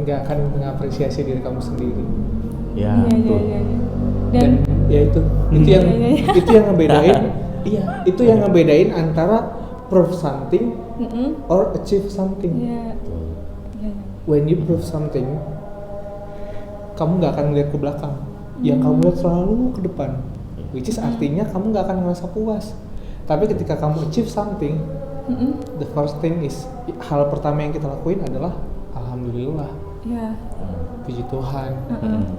nggak akan mengapresiasi diri kamu sendiri. Ya, Iya. betul. Dan ya itu yang itu yang ngebedain. Iya, itu yang ngebedain antara prove something or achieve something. Iya. When you prove something, kamu nggak akan melihat ke belakang, yang kamu lihat selalu ke depan, which is artinya kamu nggak akan merasa puas. Tapi ketika kamu achieve something, the first thing is, hal pertama yang kita lakuin adalah alhamdulillah, Iya. puji Tuhan,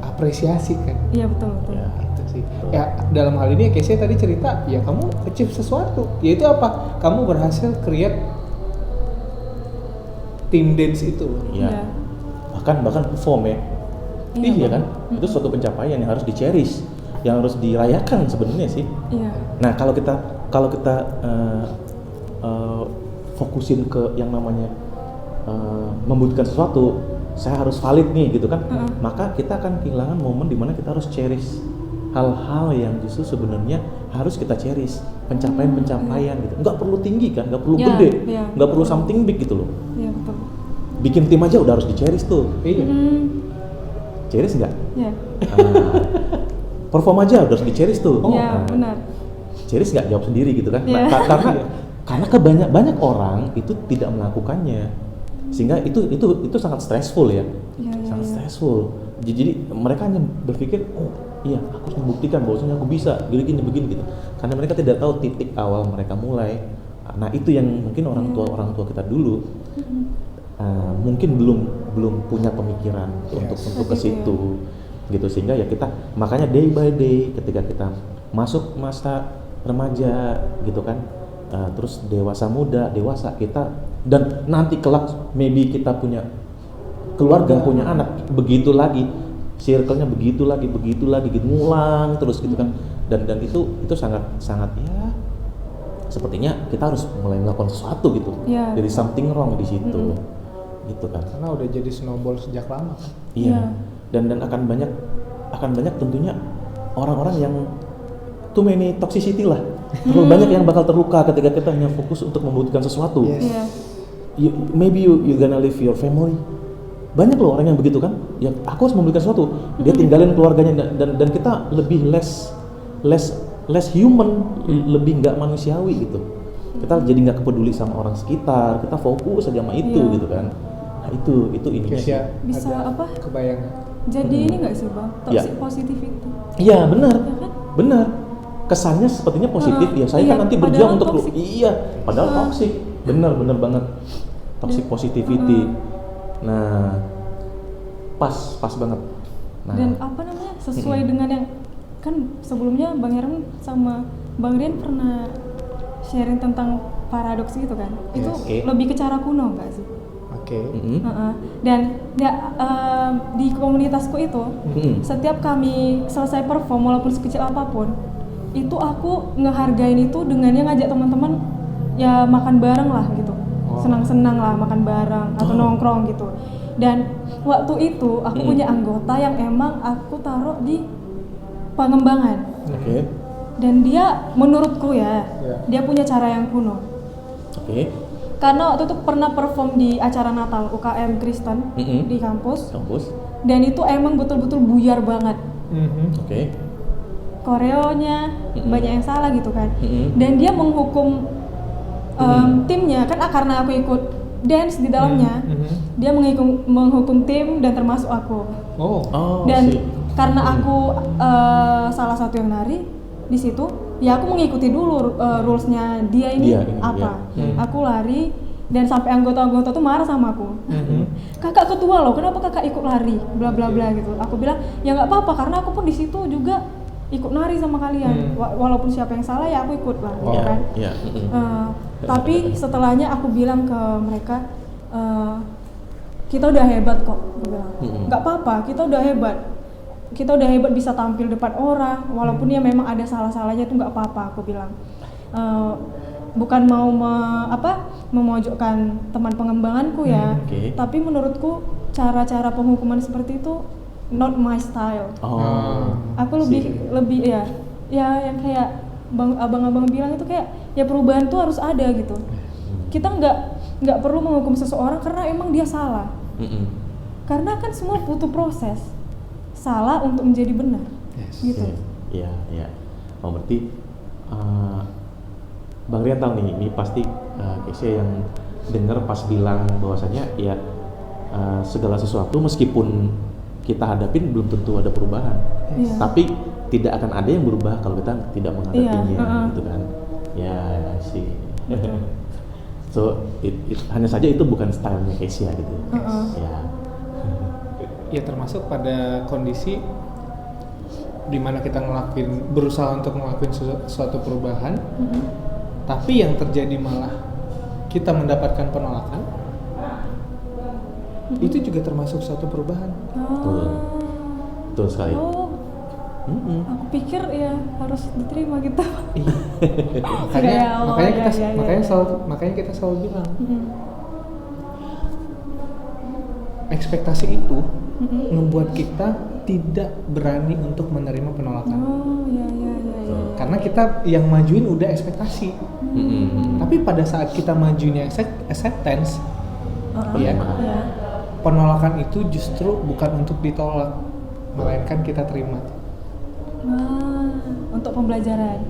apresiasi kan. Iya, betul. Ya. Itu sih. Ya dalam hal ini kayak saya tadi cerita, ya kamu achieve sesuatu, yaitu apa? Kamu berhasil create team dance itu. Iya. Bahkan perform ya. Iya kan? Itu suatu pencapaian yang harus di-cherish, yang harus dirayakan sebenarnya sih. Iya. Nah, kalau kita fokusin ke yang namanya membutuhkan sesuatu, saya harus valid nih gitu kan, maka kita akan kehilangan momen dimana kita harus cherish hal-hal yang justru sebenarnya harus kita cherish, pencapaian gitu. Nggak perlu tinggi kan, nggak perlu gede, nggak perlu something big gitu loh. Iya, betul. Bikin tim aja udah harus di-cherish tuh. Iya. Cherish nggak? Iya. Perform aja udah harus di-cherish tuh. Iya, benar. Cherish nggak, jawab sendiri gitu kan. Iya. Karena banyak orang itu tidak melakukannya, sehingga itu sangat stressful ya. Sangat stressful. Jadi mereka hanya berpikir, oh iya aku harus membuktikan bahwasanya aku bisa begini gitu. Karena mereka tidak tahu titik awal mereka mulai. Nah itu yang mungkin orang tua kita dulu mungkin belum punya pemikiran untuk ke situ gitu, sehingga ya kita makanya day by day ketika kita masuk masa remaja gitu kan, terus dewasa kita, dan nanti kelak maybe kita punya keluarga, punya anak, begitu lagi circle-nya begitu lagi gitu, ngulang terus gitu kan, dan itu sangat ya sepertinya kita harus mulai melakukan sesuatu gitu. Jadi something wrong di situ gitu kan, Karena udah jadi snowball sejak lama kan. iya. Dan akan banyak tentunya orang-orang yang too many toxicity lah. Terlalu banyak yang bakal terluka ketika kita hanya fokus untuk membutuhkan sesuatu. Maybe you gonna leave your family. Banyak loh orang yang begitu kan. Ya aku harus memberikan sesuatu. Dia tinggalin keluarganya, dan kita lebih less human, lebih nggak manusiawi gitu. Kita jadi nggak peduli sama orang sekitar. Kita fokus aja sama itu gitu kan. Nah itu ininya sih. Bisa apa? Kebayang. Jadi ini nggak sih bang? Toxic positivity. Iya benar, Ya kan? benar. Kesannya sepertinya positif ya. Saya kan nanti berjuang untuk toxic. Padahal toxic. Benar banget. Toxic positivity. Nah, pas banget. Nah, dan apa namanya, sesuai dengan yang kan sebelumnya Bang Herman sama Bang Rian pernah sharing tentang paradoks gitu kan. Itu lebih ke cara kuno nggak sih? Oke. Dan ya, di komunitasku itu setiap kami selesai perform walaupun sekecil apapun, itu aku ngehargain itu dengan yang ngajak teman-teman ya makan bareng lah gitu. Senang-senang lah makan bareng atau nongkrong gitu. Dan waktu itu aku punya anggota yang emang aku taruh di pengembangan. Dan dia menurutku dia punya cara yang kuno. Karena waktu itu pernah perform di acara Natal UKM Kristen di kampus. Dan itu emang betul-betul buyar banget. Koreonya banyak yang salah gitu kan. Dan dia menghukum timnya kan, karena aku ikut dance di dalamnya. Dia menghukum tim dan termasuk aku. Dan karena aku salah satu yang nari di situ, ya aku mengikuti dulu rules-nya dia ini apa. Aku lari dan sampai anggota-anggota tuh marah sama aku. Kakak ketua loh, kenapa kakak ikut lari? Bla bla bla gitu. Aku bilang ya nggak apa-apa karena aku pun di situ juga ikut nari sama kalian. Walaupun siapa yang salah ya aku ikut lah, gitu kan. Tapi setelahnya aku bilang ke mereka, kita udah hebat kok, aku bilang. Nggak apa-apa, kita udah hebat. Kita udah hebat bisa tampil depan orang, walaupun ya memang ada salah-salahnya itu nggak apa-apa, aku bilang. Bukan mau memojokkan teman pengembanganku ya, tapi menurutku cara-cara penghukuman seperti itu not my style. Aku lebih ya yang kayak abang-abang bilang itu kayak ya perubahan tuh harus ada gitu. Kita nggak perlu menghukum seseorang karena emang dia salah. Karena kan semua butuh proses. Salah untuk menjadi benar. Yes. Gitu. Iya. Oh berarti Bang Rian tahu nih, ini pasti Kesia yang dengar pas bilang bahwasanya ya segala sesuatu meskipun kita hadapin belum tentu ada perubahan. Iya. Tapi tidak akan ada yang berubah kalau kita tidak menghadapinya, Iya, gitu kan? Ya sih. So hanya saja itu bukan stylenya Kesia gitu. Ya. Ya termasuk pada kondisi di mana kita berusaha untuk ngelakuin suatu perubahan, tapi yang terjadi malah kita mendapatkan penolakan, itu juga termasuk suatu perubahan. Betul sekali. Aku pikir ya harus diterima gitu. Makanya kita selalu bilang, ekspektasi itu membuat kita tidak berani untuk menerima penolakan. Iya. Karena kita yang majuin udah ekspektasi. Tapi pada saat kita majuinnya acceptance, ya, penolakan itu justru bukan untuk ditolak, melainkan kita terima. Untuk pembelajaran.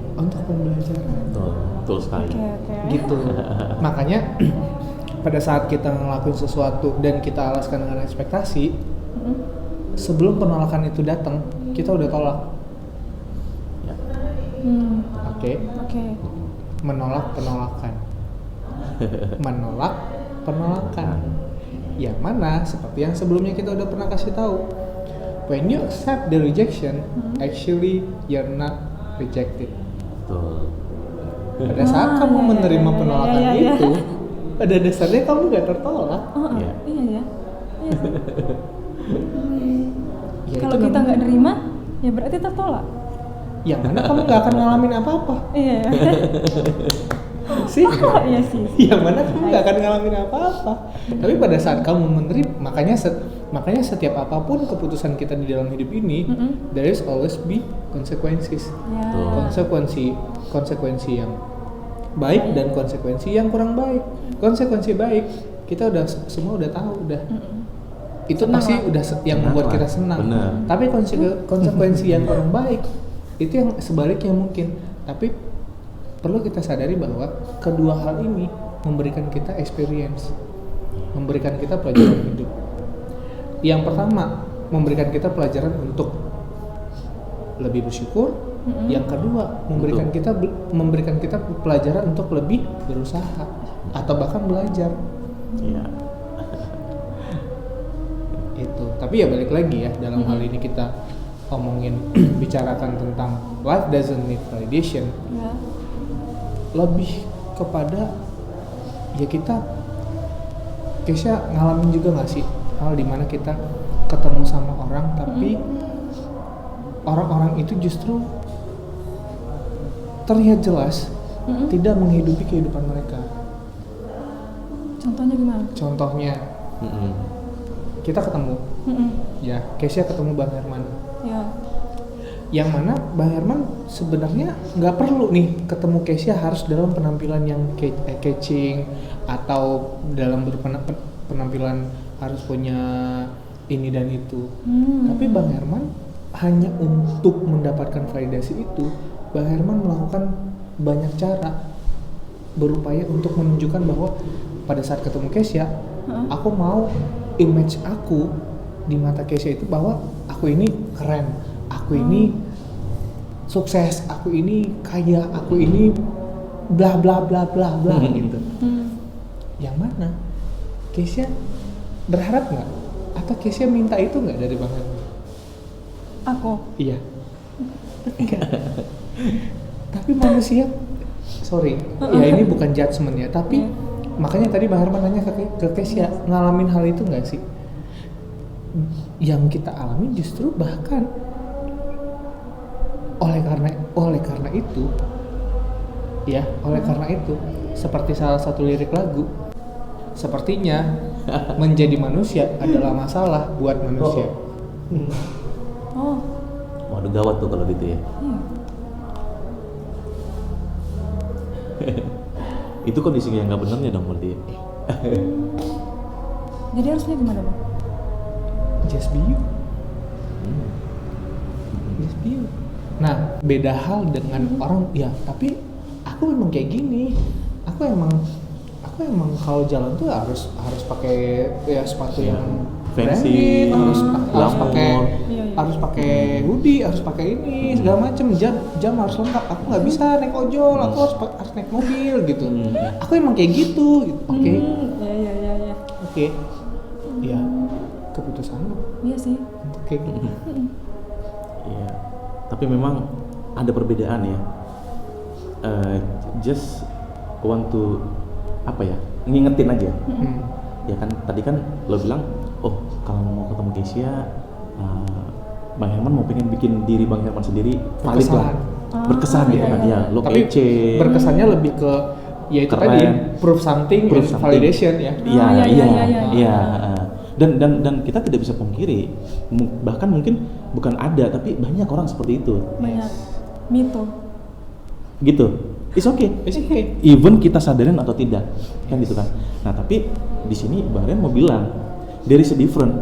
Betul sekali. Okay. Gitu. Makanya pada saat kita ngelakuin sesuatu dan kita alaskan dengan ekspektasi, sebelum penolakan itu datang, kita udah tolak. Ya. Oke. Menolak penolakan. Yang mana seperti yang sebelumnya kita udah pernah kasih tahu. When you accept the rejection, actually you're not rejected. Betul. Pada saat kamu menerima penolakan itu, pada dasarnya kamu gak tertolak. Iya. Ya, Kalau itu kita nggak nerima, ya berarti tertolak. Yang mana kamu gak akan ngalamin apa-apa. Iya. Sih? Iya sih. Yang mana kamu gak akan ngalamin apa-apa. Tapi pada saat kamu menerima, makanya setiap apapun keputusan kita di dalam hidup ini, there is always be consequences. Konsekuensi yang baik dan konsekuensi yang kurang baik. Konsekuensi baik kita semua udah tahu itu senang pasti lah. udah yang membuat kita senang. Bener. Tapi konsekuensi yang kurang baik itu yang sebaliknya mungkin. Tapi perlu kita sadari bahwa kedua hal ini memberikan kita experience, memberikan kita pelajaran hidup. Yang pertama, memberikan kita pelajaran untuk lebih bersyukur. Yang kedua, memberikan kita pelajaran untuk lebih berusaha atau bahkan belajar. Iya. Itu. Tapi ya balik lagi ya, dalam hal ini kita bicarakan tentang life doesn't need validation. Ya. Lebih kepada ya Kesia ngalamin juga nggak sih hal dimana kita ketemu sama orang tapi orang-orang itu justru terlihat jelas tidak menghidupi kehidupan mereka. Contohnya gimana? Contohnya kita ketemu, ya Kesia ketemu Bang Herman. Ya. Yang mana Bang Herman sebenarnya nggak perlu nih ketemu Kesia harus dalam penampilan yang catching atau dalam penampilan harus punya ini dan itu. Tapi Bang Herman hanya untuk mendapatkan validasi itu, Bang Herman melakukan banyak cara berupaya untuk menunjukkan bahwa pada saat ketemu Kesia, aku mau image aku di mata Kesia itu bahwa aku ini keren, aku ini sukses, aku ini kaya, aku ini bla bla bla bla bla gitu. Yang mana Kesia berharap nggak? Atau Kesia minta itu nggak dari Bang Herman? Aku? Iya. Tapi manusia, ya ini bukan judgement ya, tapi makanya tadi Bang Herman nanya ke Kesia, ngalamin hal itu nggak sih? Yang kita alami justru bahkan oleh karena itu seperti salah satu lirik lagu, sepertinya menjadi manusia adalah masalah buat manusia. Waduh gawat tuh kalau gitu ya. Itu kondisi yang nggak benernya dong berarti. Jadi harusnya gimana Bang? just be you. Just be you. Nah, beda hal dengan orang, ya tapi aku memang kayak gini. Aku emang kalau jalan tuh harus pakai ya sepatu yang fancy, harus pakai hoodie, harus pakai ini segala macem, jam harus lengkap. Aku nggak bisa naik ojol, aku harus naik mobil gitu. Aku emang kayak gitu. Oke. Ya. Oke. Ya, keputusan lo. Iya sih. Untuk kayak gitu. Iya. Tapi memang ada perbedaan ya. Just want to ngingetin aja. Ya kan tadi kan lo bilang, oh kalau mau ketemu Keisha, Bang Herman mau pengen bikin diri Bang Herman sendiri valid lah, berkesan gitu kan. Ya lo tapi kece. Berkesannya lebih ke ya itu tadi proof something, validation ya. Iya. Dan kita tidak bisa pungkiri, bahkan mungkin bukan ada tapi banyak orang seperti itu. Banyak mito. Gitu. It's okay. Even kita sadarin atau tidak, kan gitu kan. Nah tapi di sini Bang Ren mau bilang, there is a different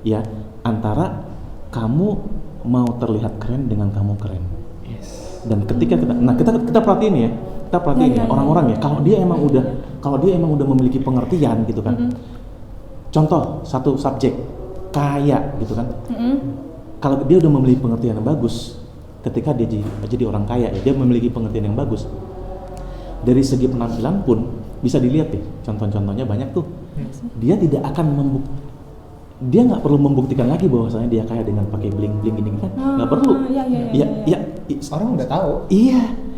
ya antara kamu mau terlihat keren dengan kamu keren. Yes. Dan ketika kita perhatiin ya, orang-orang ya, kalau dia emang udah memiliki pengertian gitu kan. Contoh satu subjek kaya gitu kan. Kalau dia udah memiliki pengertian yang bagus, ketika dia jadi orang kaya ya, dia memiliki pengertian yang bagus. Dari segi penampilan pun bisa dilihat deh, contoh-contohnya banyak tuh. Dia tidak akan dia nggak perlu membuktikan lagi bahwasanya dia kaya dengan pakai bling-bling ini kan, nggak perlu. Iya. Orang udah tahu. Iya.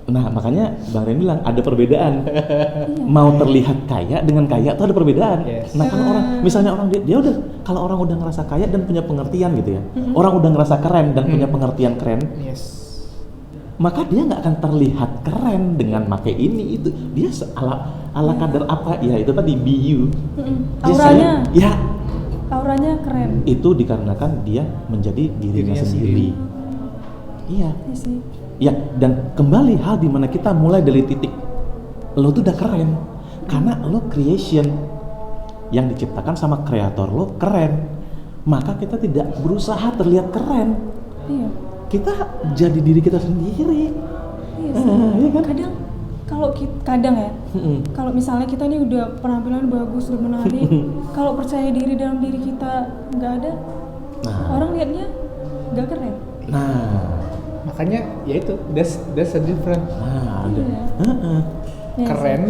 Nah makanya Bang Ren bilang ada perbedaan. Mau terlihat kaya dengan kaya tuh ada perbedaan. Yes. Nah kalau kalau orang udah ngerasa kaya dan punya pengertian gitu ya, orang udah ngerasa keren dan punya pengertian keren, maka dia nggak akan terlihat keren dengan pakai ini itu. Dia ala kadar apa ya, itu tadi be you. Auranya keren. Itu dikarenakan dia menjadi dirinya sendiri. Iya. Ya, dan kembali hal dimana kita mulai dari titik lo tuh udah keren karena lo creation yang diciptakan sama kreator lo keren, maka kita tidak berusaha terlihat keren. Iya. Kita jadi diri kita sendiri. Iya sih. Iya kan? Kadang ya, kalau misalnya kita nih udah penampilan bagus, udah menarik, kalau percaya diri dalam diri kita nggak ada, orang liatnya nggak keren. Makanya ya itu, that's a different. Keren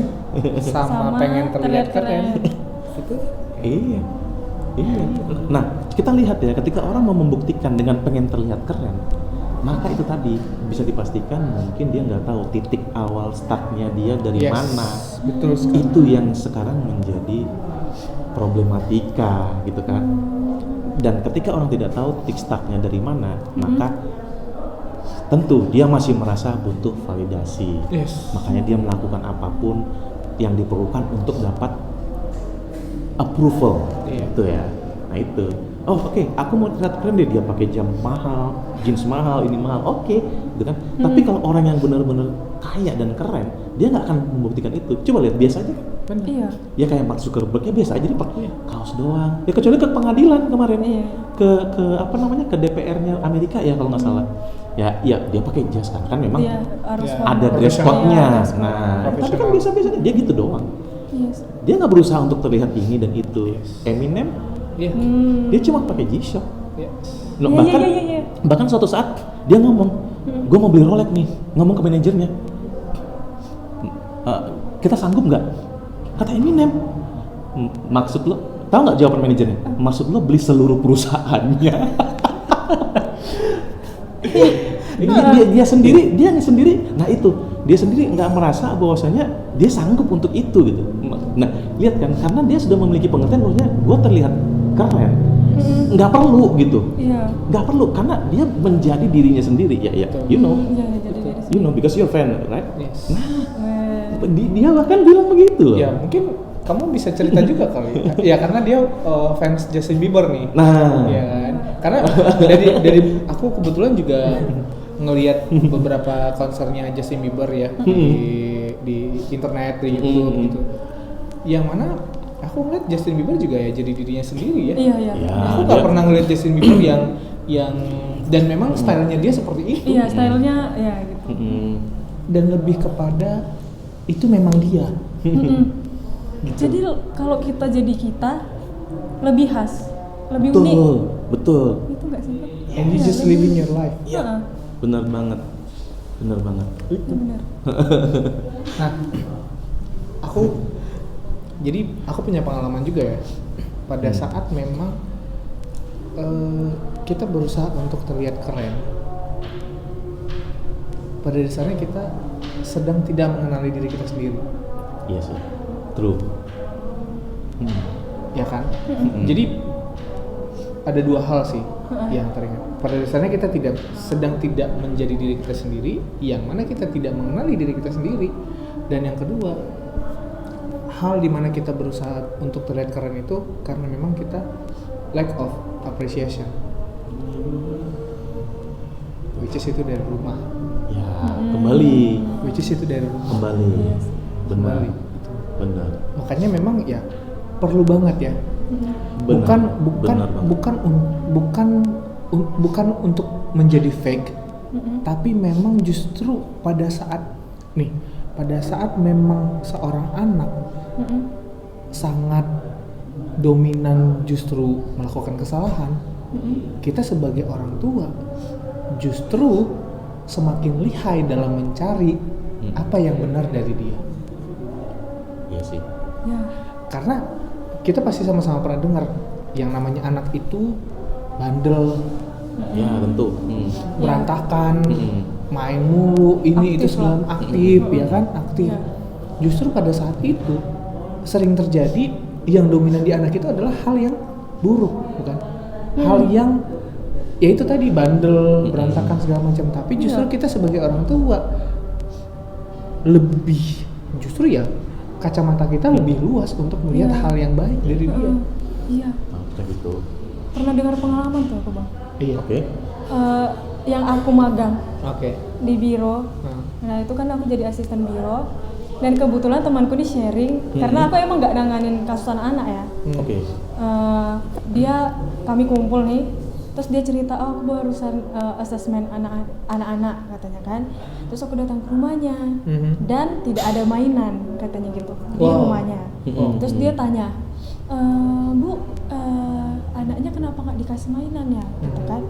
sama pengen terlihat keren. Itu. Iya. Nah, kita lihat ya, ketika orang mau membuktikan dengan pengen terlihat keren, maka itu tadi bisa dipastikan mungkin dia nggak tahu titik awal startnya dia dari mana. Betul sekali. Itu yang sekarang menjadi problematika gitu kan. Dan ketika orang tidak tahu titik startnya dari mana, maka tentu dia masih merasa butuh validasi. Makanya dia melakukan apapun yang diperlukan untuk dapat approval. Itu ya. Nah itu. Oh oke, aku mau terlihat keren deh, dia pakai jam mahal, jeans mahal, ini mahal, oke, gitu kan. Tapi kalau orang yang benar-benar kaya dan keren, dia nggak akan membuktikan itu. Coba lihat biasa aja kan. Iya. Ya kayak Mark Zuckerberg, ya biasa aja dia pakai kaos doang. Ya kecuali ke pengadilan kemarin, ke ke DPR-nya Amerika ya kalau nggak salah. Ya dia pakai jas kan memang ada dress code-nya. Nah, tapi kan biasa-biasa dia gitu doang. Dia nggak berusaha untuk terlihat ini dan itu. Eminem, dia cuma pakai G-Shock. Bahkan suatu saat dia ngomong, gue mau beli Rolex nih, ngomong ke manajernya, kita sanggup nggak? Kata Eminem, maksud lo, tahu nggak jawaban manajernya? Maksud lo beli seluruh perusahaannya. dia sendiri, nah itu dia sendiri nggak merasa bahwasanya dia sanggup untuk itu gitu. Nah lihat kan, karena dia sudah memiliki pengertian bahwasanya gue terlihat keren, nggak perlu gitu, nggak perlu karena dia menjadi dirinya sendiri ya, you know because you're fan, right? Nah dia bahkan bilang begitu loh. Ya mungkin kamu bisa cerita juga kali ya karena dia fans Justin Bieber nih. Ya kan, karena dari aku kebetulan juga ngelihat beberapa konsernya Justin Bieber ya di internet, di YouTube gitu, yang mana aku ngeliat Justin Bieber juga ya jadi dirinya sendiri ya. Iya. Ya, Aku nggak pernah ngeliat Justin Bieber yang dan memang stylenya dia seperti itu. Iya, stylenya ya gitu. Dan lebih kepada itu memang dia. Gitu. Jadi kalau kita jadi kita lebih khas, lebih betul, unik. betul. Itu nggak sih? And you just living your life. Iya. Benar banget. Itu. Benar. Nah, aku punya pengalaman juga ya. Pada saat memang kita berusaha untuk terlihat keren, pada dasarnya kita sedang tidak mengenali diri kita sendiri. Iya sih, true. Ya kan? Jadi ada dua hal sih yang teringat. Pada dasarnya kita sedang tidak menjadi diri kita sendiri, yang mana kita tidak mengenali diri kita sendiri. Dan yang kedua, hal dimana kita berusaha untuk terlihat keren itu karena memang kita lack of appreciation, which is itu dari rumah. Ya, kembali. Which is itu dari rumah. Kembali. Benar. Kembali, gitu. Benar. Makanya memang ya perlu banget ya. Benar. Bukan untuk menjadi fake, tapi memang justru pada saat memang seorang anak sangat dominan justru melakukan kesalahan, kita sebagai orang tua justru semakin lihai dalam mencari apa yang benar dari dia. Iya sih. Ya. Karena kita pasti sama-sama pernah dengar yang namanya anak itu bandel, Ya, tentu. berantakan, main mulu, ini Aktif itu segala lah. aktif, ya kan, aktif. Ya. Justru pada saat itu sering terjadi yang dominan di anak itu adalah hal yang buruk, bukan? Hal yang ya itu tadi bandel, berantakan segala macam. Tapi justru kita sebagai orang tua lebih justru ya kacamata kita lebih luas untuk melihat Iya. hal yang baik dari dia. Iya. Nah, kayak gitu. Pernah dengar pengalaman tuh aku, Bang. Iya. Oke. Yang aku magang Oke. di biro. Nah. Nah, itu kan aku jadi asisten biro. Dan kebetulan temanku ini sharing karena aku emang nggak nanganin kasus anak-anak ya. Oke. Kami kumpul nih, terus dia cerita, oh aku barusan asesmen anak-anak katanya kan. Terus aku datang ke rumahnya dan tidak ada mainan katanya gitu di rumahnya. Terus dia tanya, Bu, anaknya kenapa nggak dikasih mainan ya? Gitu kan?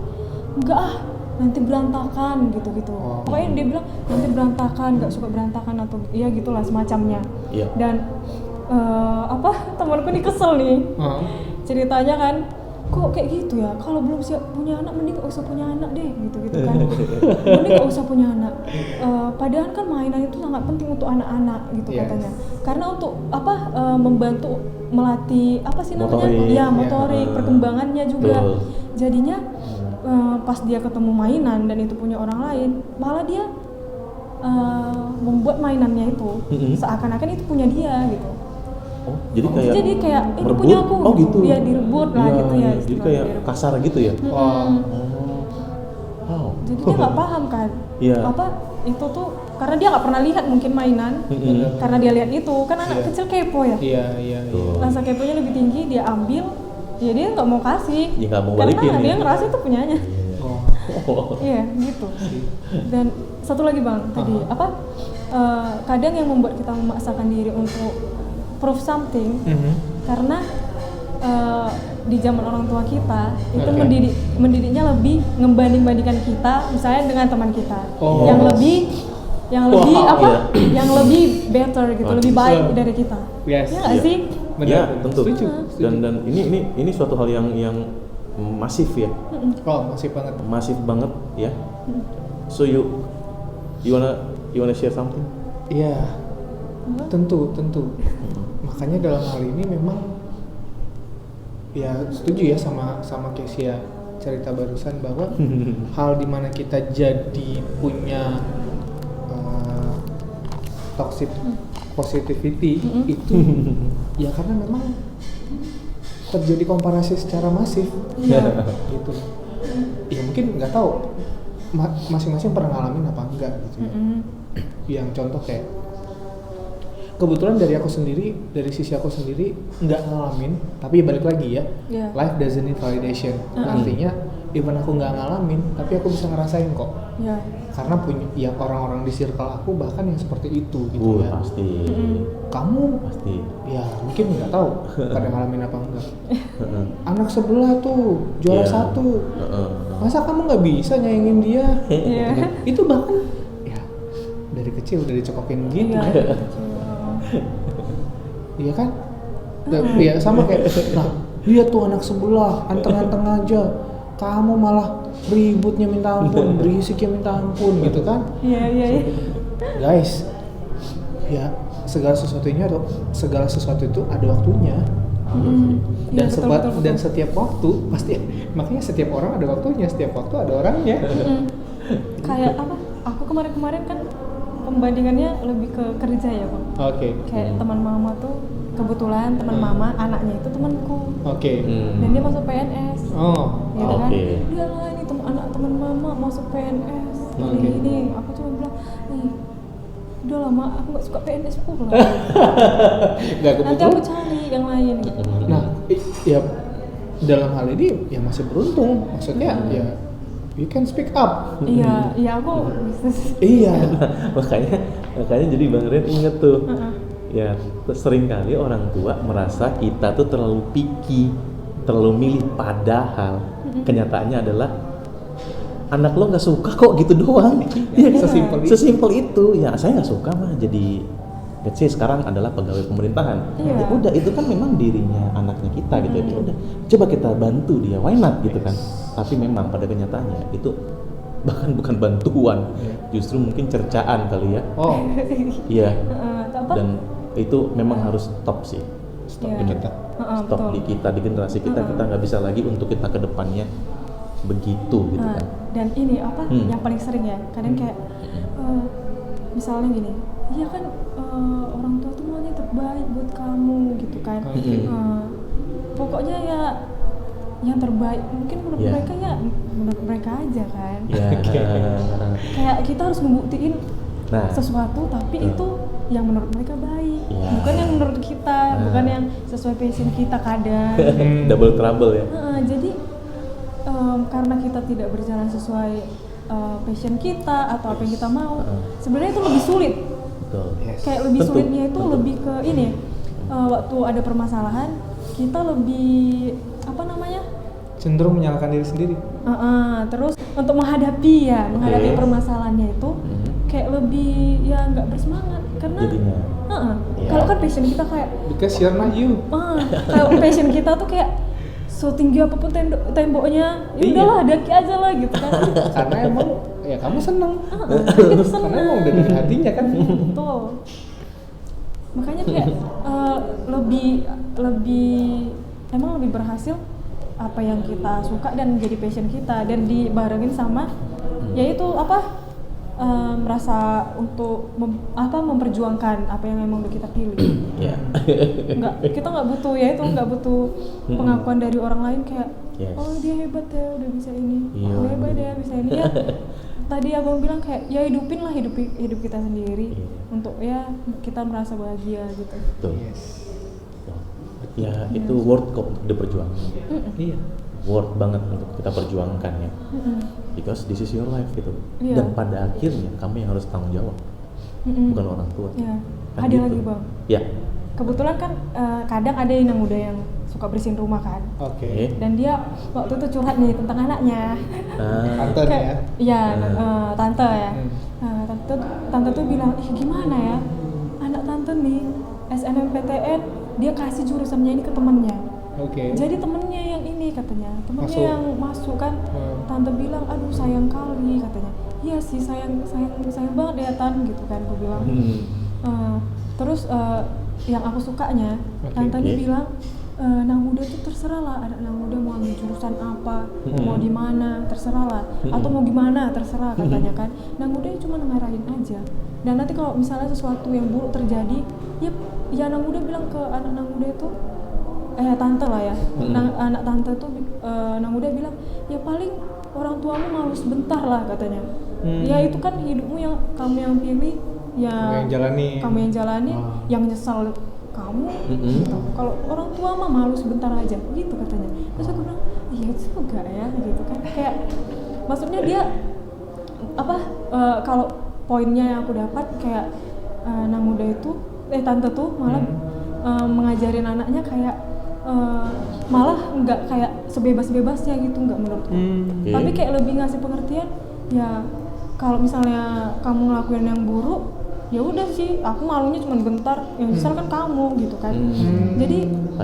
Enggak ah, nanti berantakan gitu-gitu. Pokoknya dia bilang nanti berantakan, nggak suka berantakan atau iya gitulah semacamnya. Iya. Dan temanku nih kesel nih. Ceritanya kan, kok kayak gitu ya? Kalau belum siap punya anak, mending gak usah punya anak deh, gitu kan? Mending gak usah punya anak. Padahal kan mainan itu sangat penting untuk anak-anak, gitu katanya. Karena untuk membantu melatih apa sih namanya? Motorik. Ya motorik, perkembangannya juga. Betul. Jadinya pas dia ketemu mainan dan itu punya orang lain, malah dia membuat mainannya itu seakan-akan itu punya dia, gitu. Oh, jadi kayak ini merebut? punya aku, Oh gitu. Dia direbut lah Iya, gitu ya. iya. Jadi istilahnya kayak direbut. kasar gitu ya. Wow. Jadi dia nggak paham kan, Iya. itu tuh karena dia nggak pernah lihat mungkin mainan, karena dia lihat itu kan anak kecil kepo ya. Iya. Rasa keponya lebih tinggi, dia ambil, ya dia nggak mau kasih, Ya nggak mau karena balikin dia ya. ngerasa itu punyanya. Iya gitu. Dan satu lagi Bang, tadi kadang yang membuat kita memaksakan diri untuk prove something karena di zaman orang tua kita itu mendidiknya lebih membanding-bandingkan kita misalnya dengan teman kita yang lebih yang lebih better gitu, lebih baik dari kita. Yes. Ya nggak sih? Ya, tentu. Setuju. Dan ini suatu hal yang masif ya. Masif banget. Masif banget ya. So you wanna share something? Iya. Tentu. Makanya dalam hal ini memang ya setuju ya sama Kesia cerita barusan bahwa hal dimana kita jadi punya toxic positivity itu ya karena memang terjadi komparasi secara masif gitu. Ya mungkin nggak tahu masing-masing pernah ngalamin apa enggak gitu. Yang contoh kayak kebetulan dari sisi aku sendiri nggak ngalamin, tapi balik lagi ya, life doesn't need validation. Artinya even aku nggak ngalamin, tapi aku bisa ngerasain kok. Karena punya ya orang-orang di circle aku bahkan yang seperti itu gitu ya. Pasti. Kamu pasti. Ya mungkin nggak tahu pada ngalamin apa enggak. Anak sebelah tuh juara 1. Masa kamu nggak bisa nyaingin dia? Itu bahkan ya dari kecil udah dicokokin gitu ya. Iya kan? Ya sama kayak, nah lihat tuh anak sebelah anteng-anteng aja, kamu malah ributnya minta ampun, berisiknya minta ampun gitu kan? Iya. Guys, ya segala sesuatu itu ada waktunya. Dan betul. Dan setiap waktu pasti, makanya setiap orang ada waktunya, setiap waktu ada orangnya. Kayak apa? Aku kemarin kan pembandingannya lebih ke kerja ya, Bang. Oke. Kayak teman mama tuh kebetulan teman mama anaknya itu temanku. Dan dia masuk PNS. Gitu kan? Dia lah ini anak teman mama masuk PNS. Ini aku cuma bilang, udah lama aku nggak suka PNS pula. Nanti aku cari yang lain gitu. Nah, ya dalam hal ini ya masih beruntung. Maksudnya ya you can speak up. Iya aku bisnis. Iya. makanya jadi Bang Ren inget tuh. Ya, sering kali orang tua merasa kita tuh terlalu picky, terlalu milih, padahal kenyataannya adalah anak lo nggak suka kok gitu doang. Ya, sesimpel itu. Ya saya nggak suka mah jadi, let's say sekarang adalah pegawai pemerintahan. Ya udah, itu kan memang dirinya anaknya kita gitu. Ya udah, coba kita bantu dia, why not gitu kan. Tapi memang pada kenyataannya itu bahkan bukan bantuan, justru mungkin cercaan kali ya. Iya. Dan itu memang harus stop sih. Stop di kita, di generasi kita. Kita nggak bisa lagi untuk kita ke depannya begitu gitu kan. Dan ini apa yang paling sering ya, kadang kayak misalnya gini, iya kan orang tua tuh maunya terbaik buat kamu gitu kan. Pokoknya ya yang terbaik mungkin menurut mereka, ya menurut mereka aja kan. Kayak kita harus membuktiin sesuatu, tapi itu yang menurut mereka baik, bukan yang menurut kita, bukan yang sesuai passion kita kadang. Double trouble ya. Jadi karena kita tidak berjalan sesuai passion kita atau apa yang kita mau, sebenarnya itu lebih sulit. Kayak lebih sulitnya itu lebih ke ini, waktu ada permasalahan kita lebih cenderung menyalahkan diri sendiri. Terus untuk menghadapi permasalahannya itu kayak lebih ya nggak bersemangat karena kalau kan passion kita kayak because you're not you. Kalau passion kita tuh kayak setinggi apapun temboknya, ya udahlah daki aja lah gitu kan. Karena emang ya kamu seneng. Kita seneng. Karena emang udah dari hatinya kan. Betul. Makanya kayak lebih berhasil apa yang kita suka dan jadi passion kita, dan dibarengin sama yaitu merasa untuk memperjuangkan apa yang memang udah kita pilih. Kita nggak butuh pengakuan dari orang lain kayak oh dia hebat ya udah bisa ini, dia hebat ya bisa ini ya. Tadi abang bilang kayak ya hidupin lah hidup kita sendiri untuk ya kita merasa bahagia gitu. Ya itu worth kok diperjuangkan. Worth banget untuk kita perjuangkan ya. Because this is your life gitu. Dan pada akhirnya kamu yang harus tanggung jawab, bukan orang tua. Kan ada gitu lagi Bang. Kebetulan kan kadang ada yang muda yang suka bersihin rumah kan. Dan dia waktu itu curhat nih tentang anaknya. Tante ya? Iya, tante ya. Tante tuh bilang, gimana ya anak tante nih SNMPTN dia kasih jurusannya ini ke temennya. Jadi temennya yang ini katanya, temennya yang masuk kan. Tante bilang, aduh sayang kali katanya. Iya sih sayang banget ya Tan gitu kan, aku bilang. Terus yang aku sukanya, Tante bilang, anak muda tuh terserah lah, anak muda mau ambil jurusan apa, mau di mana terserah lah, atau mau gimana terserah katanya kan. Anak muda cuma ngarahin aja. Dan nanti kalau misalnya sesuatu yang buruk terjadi, ya anak muda bilang ke anak muda itu, tante lah ya, anak tante tuh anak muda bilang, ya paling orang tuamu malu sebentar lah katanya. Ya itu kan hidupmu yang kamu yang pilih, ya kamu yang jalani, Wow. yang nyesal kamu. Gitu. Kalau orang tua mah malu sebentar aja, gitu katanya. Terus aku bilang, iya juga ya, gitu kan. Kayak maksudnya dia kalau poinnya yang aku dapat kayak anak muda itu, tante tuh malah mengajarin anaknya kayak malah nggak kayak sebebas-bebasnya gitu, nggak menurutku. Tapi kayak lebih ngasih pengertian, ya kalau misalnya kamu ngelakuin yang buruk, ya udah sih, aku malunya cuma bentar, yang besar kan kamu gitu kan. Jadi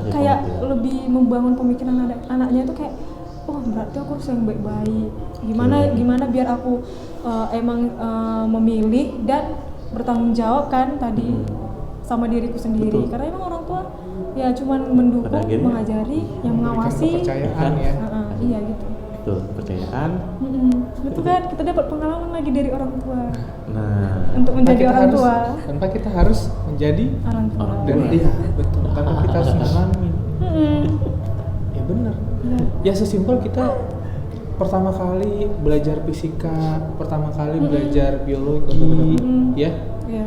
kayak lebih membangun pemikiran anaknya itu kayak, oh berarti aku harus yang baik-baik. Gimana biar aku memilih dan bertanggung jawab kan tadi sama diriku sendiri. Karena emang orang tua ya cuman mendukung, mengajari, yang mengawasi. Kepercayaan ya. Iya gitu. Betul, kepercayaan. Betul kan, kita dapat pengalaman lagi dari orang tua. Nah, Untuk menjadi orang tua. Tanpa kita harus menjadi Orang tua. dan iya betul. Tanpa kita harus mengalami. Ya benar. Ya sesimpel kita pertama kali belajar fisika, pertama kali belajar biologi, ya. Iya.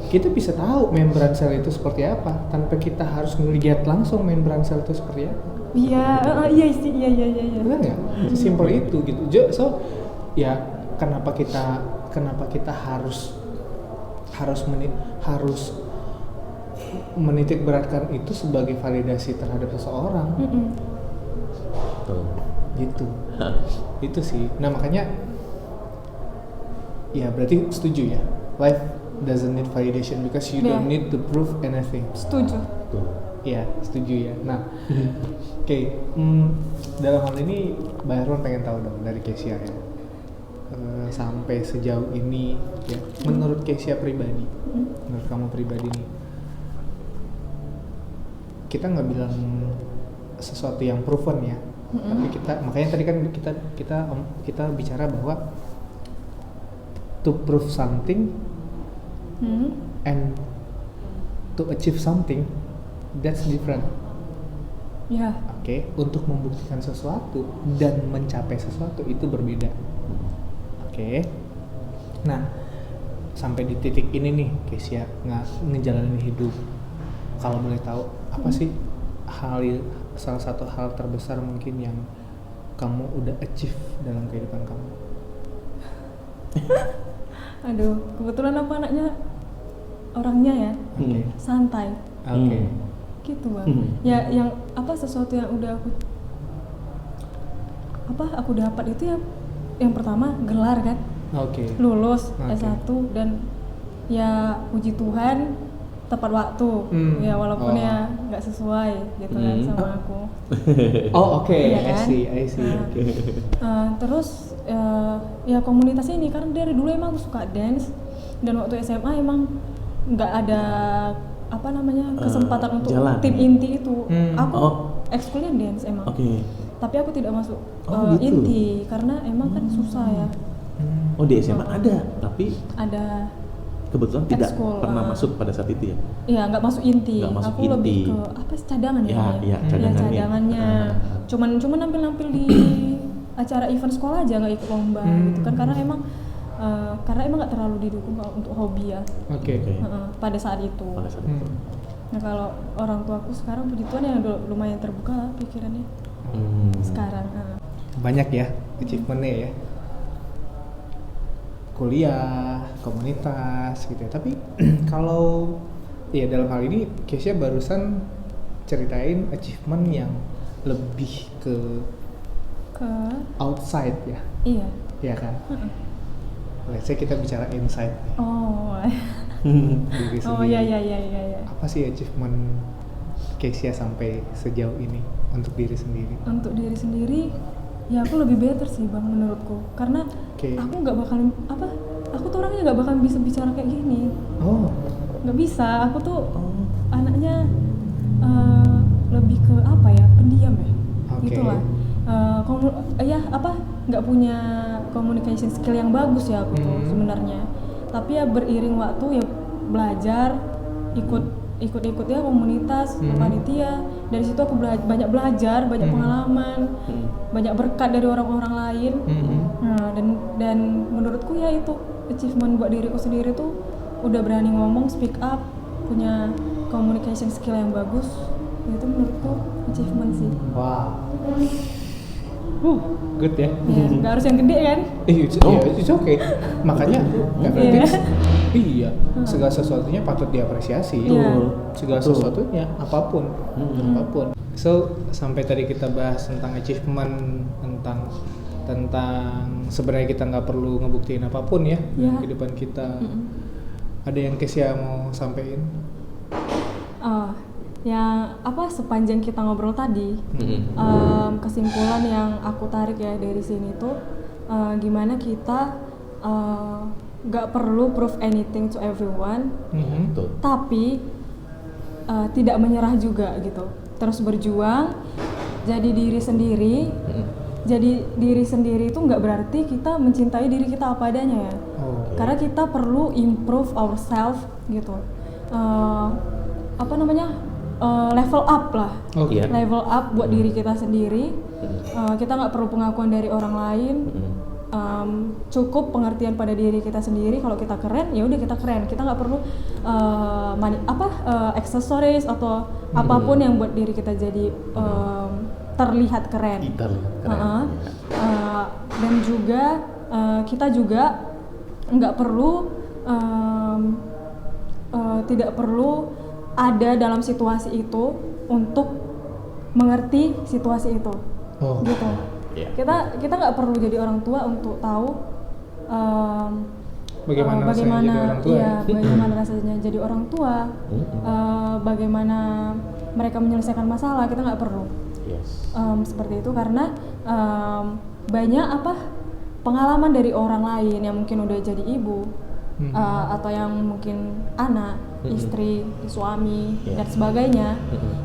Kita bisa tahu membran sel itu seperti apa tanpa kita harus melihat langsung membran sel itu seperti apa. Iya sih, iya. Benar nggak? Sesimpel itu gitu. So ya kenapa kita harus menitik beratkan itu sebagai validasi terhadap seseorang. betul. Gitu. Itu sih. Nah makanya ya berarti setuju ya, life doesn't need validation because you don't need to prove anything. Setuju. Betul. Ya setuju ya. Nah oke, dalam hal ini Mbak Herwan pengen tahu dong dari Kesia ya, sampai sejauh ini ya, menurut Kesia pribadi, menurut kamu pribadi nih, kita nggak bilang sesuatu yang proven ya, tapi makanya tadi kan kita bicara bahwa to prove something and to achieve something, that's different. Ya. Oke, untuk membuktikan sesuatu dan mencapai sesuatu itu berbeda. Oke. Nah, sampai di titik ini nih, Kesia ngejalanin hidup. Kalau boleh tahu, apa sih salah satu hal terbesar mungkin yang kamu udah achieve dalam kehidupan kamu? Aduh, kebetulan aku anaknya orangnya ya santai. Oke. Gitu Bang. Ya yang sesuatu yang udah aku dapat itu ya, yang pertama gelar kan. Oke. Lulus S1 dan ya puji Tuhan tepat waktu. Ya walaupun ya nggak sesuai gitu kan sama aku. Oh oke, Iya kan? I see. Terus ya komunitas ini karena dari dulu emang suka dance, dan waktu SMA emang nggak ada kesempatan untuk jalan. tim inti itu. Aku ekskulnya dance emang. Tapi aku tidak masuk gitu. inti karena emang kan susah ya. Oh di SMA ada, tapi Ada kebetulan tidak ekskul, pernah masuk pada saat itu ya. Iya, nggak masuk inti. Nggak masuk aku inti. lebih ke cadangan ya. Iya, cadangannya. Cuman nampil di acara event sekolah aja, nggak ikut lomba gitu kan, karena emang nggak terlalu didukung kalau untuk hobi ya. Oke. Pada saat itu. Nah kalau orang tuaku sekarang puji Tuhan ya lumayan terbuka lah pikirannya. Sekarang. Banyak ya achievementnya ya. Kuliah, komunitas gitu ya. Tapi kalau ya dalam hal ini Kesia barusan ceritain achievement yang lebih ke outside ya. Iya. Iya kan? Let's say kita bicara inside. Oh. Diri Oh sendiri. iya. Apa sih achievement Kesia sampai sejauh ini untuk diri sendiri? Untuk diri sendiri ya aku lebih better sih Bang menurutku, karena aku nggak bakalan aku tuh orangnya nggak bakalan bisa bicara kayak gini. Nggak bisa, aku tuh anaknya lebih ke pendiam ya. Gitulah. Nggak punya communication skill yang bagus ya aku tuh sebenarnya. Tapi ya beriring waktu ya belajar, ikut ya komunitas, panitia. Dari situ aku banyak belajar, banyak pengalaman, banyak berkat dari orang-orang lain. Nah, dan menurutku ya itu achievement buat diriku sendiri tuh udah berani ngomong, speak up, punya communication skill yang bagus, itu menurutku achievement sih. Wow. Good ya. Ya, nggak harus yang gede kan? It's okay. Makanya everything, iya, segala sesuatunya patut diapresiasi. Segala sesuatunya, apapun. So sampai tadi kita bahas tentang achievement, tentang sebenarnya kita nggak perlu ngebuktiin apapun ya dalam kehidupan kita. Ada yang Kesia mau sampein? Yang sepanjang kita ngobrol tadi, kesimpulan yang aku tarik ya dari sini tuh gimana kita nggak perlu prove anything to everyone, tapi tidak menyerah juga gitu, terus berjuang, jadi diri sendiri. Jadi diri sendiri itu nggak berarti kita mencintai diri kita apa adanya ya, karena kita perlu improve ourselves gitu, level up lah, level up buat diri kita sendiri. Kita nggak perlu pengakuan dari orang lain, cukup pengertian pada diri kita sendiri. Kalau kita keren, ya udah kita keren. Kita nggak perlu aksesoris atau apapun yang buat diri kita jadi terlihat keren. Dan juga kita juga nggak perlu tidak perlu ada dalam situasi itu untuk mengerti situasi itu, gitu. Kita nggak perlu jadi orang tua untuk tahu bagaimana rasanya jadi orang tua, bagaimana mereka menyelesaikan masalah. Kita nggak perlu seperti itu, karena banyak pengalaman dari orang lain yang mungkin udah jadi ibu, atau yang mungkin anak, istri, suami, dan sebagainya,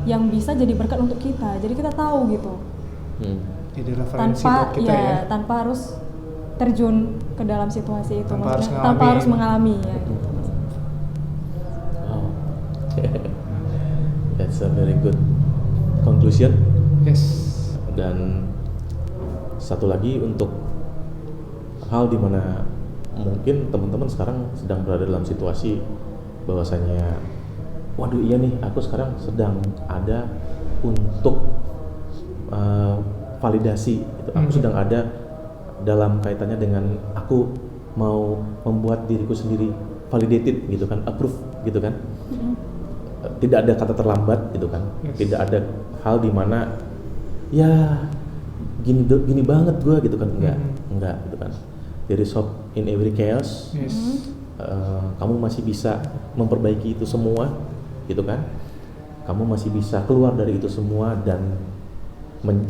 yang bisa jadi berkat untuk kita. Jadi kita tahu gitu, jadi referensi buat kita ya, tanpa harus terjun ke dalam situasi itu, tanpa harus mengalami ya. Wow. That's a very good conclusion. Yes. Dan satu lagi untuk hal dimana mungkin teman-teman sekarang sedang berada dalam situasi bahwasanya, waduh iya nih, aku sekarang sedang ada untuk validasi gitu. Aku sedang ada dalam kaitannya dengan aku mau membuat diriku sendiri validated gitu kan, approve gitu kan. Tidak ada kata terlambat gitu kan. Tidak ada hal dimana ya gini banget gue gitu kan, enggak gitu kan. There is hope in every chaos. Kamu masih bisa memperbaiki itu semua gitu kan. Kamu masih bisa keluar dari itu semua dan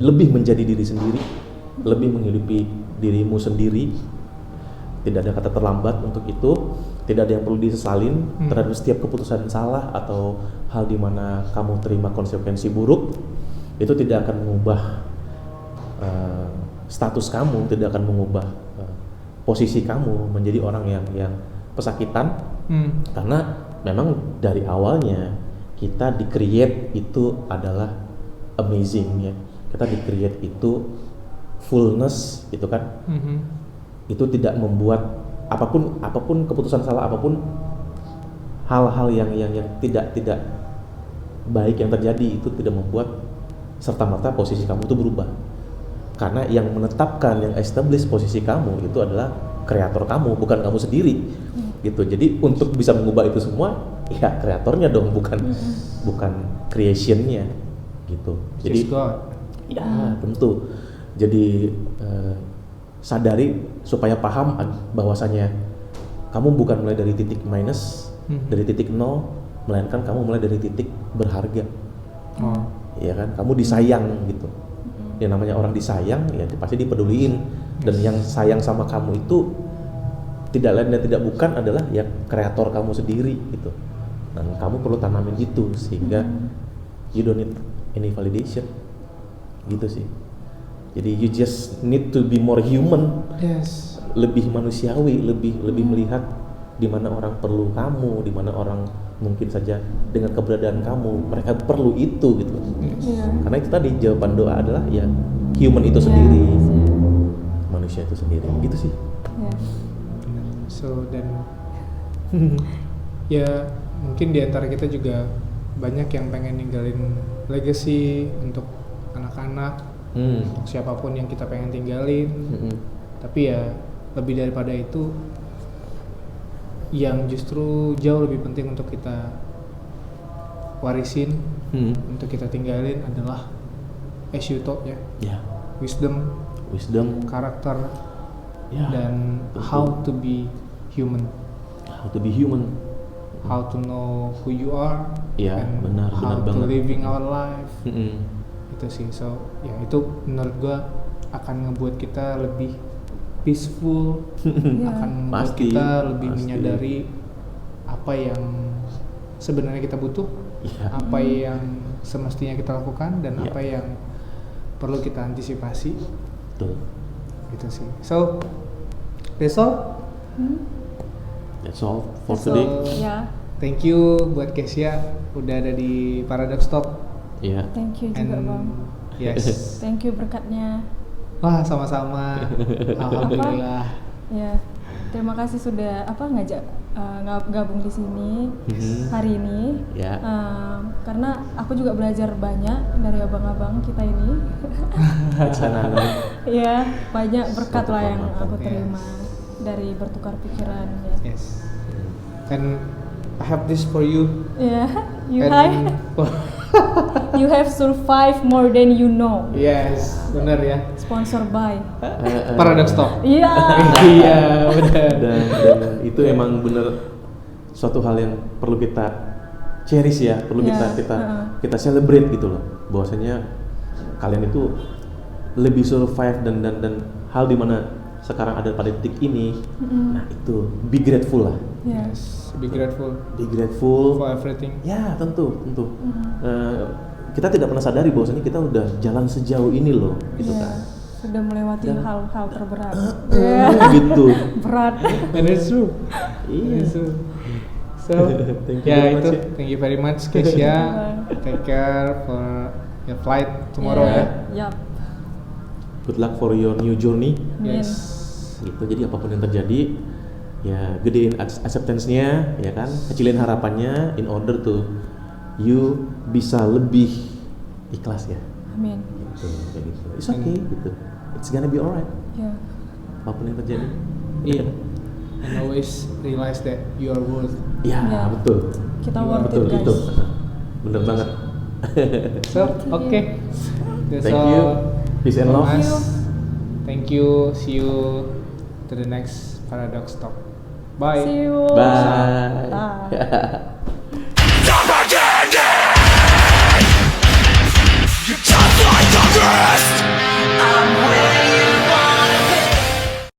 lebih menjadi diri sendiri, lebih menghidupi dirimu sendiri. Tidak ada kata terlambat untuk itu. Tidak ada yang perlu disesalin terhadap setiap keputusan salah atau hal di mana kamu terima konsekuensi buruk. Itu tidak akan mengubah status kamu, tidak akan mengubah posisi kamu menjadi orang yang pesakitan. Karena memang dari awalnya kita di-create itu adalah amazing ya. Kita di-create itu fullness gitu kan. Itu tidak membuat apapun keputusan salah, apapun hal-hal yang tidak baik yang terjadi itu tidak membuat serta-merta posisi kamu itu berubah. Karena yang menetapkan, yang establish posisi kamu itu adalah kreator kamu, bukan kamu sendiri. Gitu. Jadi untuk bisa mengubah itu semua, ya kreatornya dong, bukan creationnya gitu. Jadi ya tentu. Jadi sadari supaya paham bahwasanya kamu bukan mulai dari titik minus, dari titik nol, melainkan kamu mulai dari titik berharga. Ya kan, kamu disayang gitu. Yang namanya orang disayang ya pasti dipeduliin, dan yang sayang sama kamu itu tidak lain dan tidak bukan adalah ya kreator kamu sendiri gitu. Dan kamu perlu tanamin itu sehingga you don't need any validation gitu sih. Jadi you just need to be more human. Lebih manusiawi, lebih melihat di mana orang perlu kamu, di mana orang mungkin saja dengan keberadaan kamu mereka perlu itu gitu. Karena itu tadi jawaban doa adalah ya human itu sendiri, manusia itu sendiri gitu sih. So dan ya mungkin di antara kita juga banyak yang pengen ninggalin legacy untuk anak-anak, untuk siapapun yang kita pengen tinggalin. Tapi ya lebih daripada itu, yang justru jauh lebih penting untuk kita warisin, untuk kita tinggalin adalah as you thought ya, wisdom, karakter, dan how to be human, how to know who you are, and how to living our life. Itu sih, so ya itu menurut gua akan ngebuat kita lebih peaceful, akan membuat kita lebih menyadari apa yang sebenarnya kita butuh, apa yang semestinya kita lakukan, dan apa yang perlu kita antisipasi. Betul. Gitu sih. So that's all. That's all for today. Thank you buat Kesia udah ada di Paradox Talk. Thank you juga Bang. Yes. Thank you berkatnya. Wah, sama-sama. Alhamdulillah. Ya, terima kasih sudah ngajak gabung di sini hari ini. Karena aku juga belajar banyak dari abang-abang kita ini. Ya, banyak berkat lah yang aku terima dari bertukar pikiran. Yes. And I have this for you. You have survived more than you know. Yes, benar ya. Sponsor by Paradox Talk. Iya. Iya, benar. Dan itu emang bener suatu hal yang perlu kita cherish ya, perlu kita celebrate gitu loh. Bahwasanya kalian itu lebih survive dan hal dimana sekarang ada pada titik ini. Nah itu be grateful lah. Yes, be grateful. Be grateful for everything. Ya tentu. Kita tidak pernah sadari bahwasanya kita udah jalan sejauh ini loh, gitu kan. Sudah melewati hal-hal terberat. Gitu. Berat. And it's true. Iya. So, thank you very much, Kesia. Take care for your flight tomorrow ya. Good luck for your new journey. Yes. Gitu. Jadi apapun yang terjadi, ya gedein acceptance-nya, ya kan, kecilin harapannya in order to you bisa lebih ikhlas ya. Amin. Gitu, kayak gitu. It's okay gitu. It's gonna be alright. Apapun yang terjadi. Iya. And always realize that you are worth. Betul. Kita worth betul, it, guys. Itu. Bener banget. So, okay. Thank you. Peace and love. Thank you. See you to the next Paradox Talk. Bye. See you. Bye. Bye.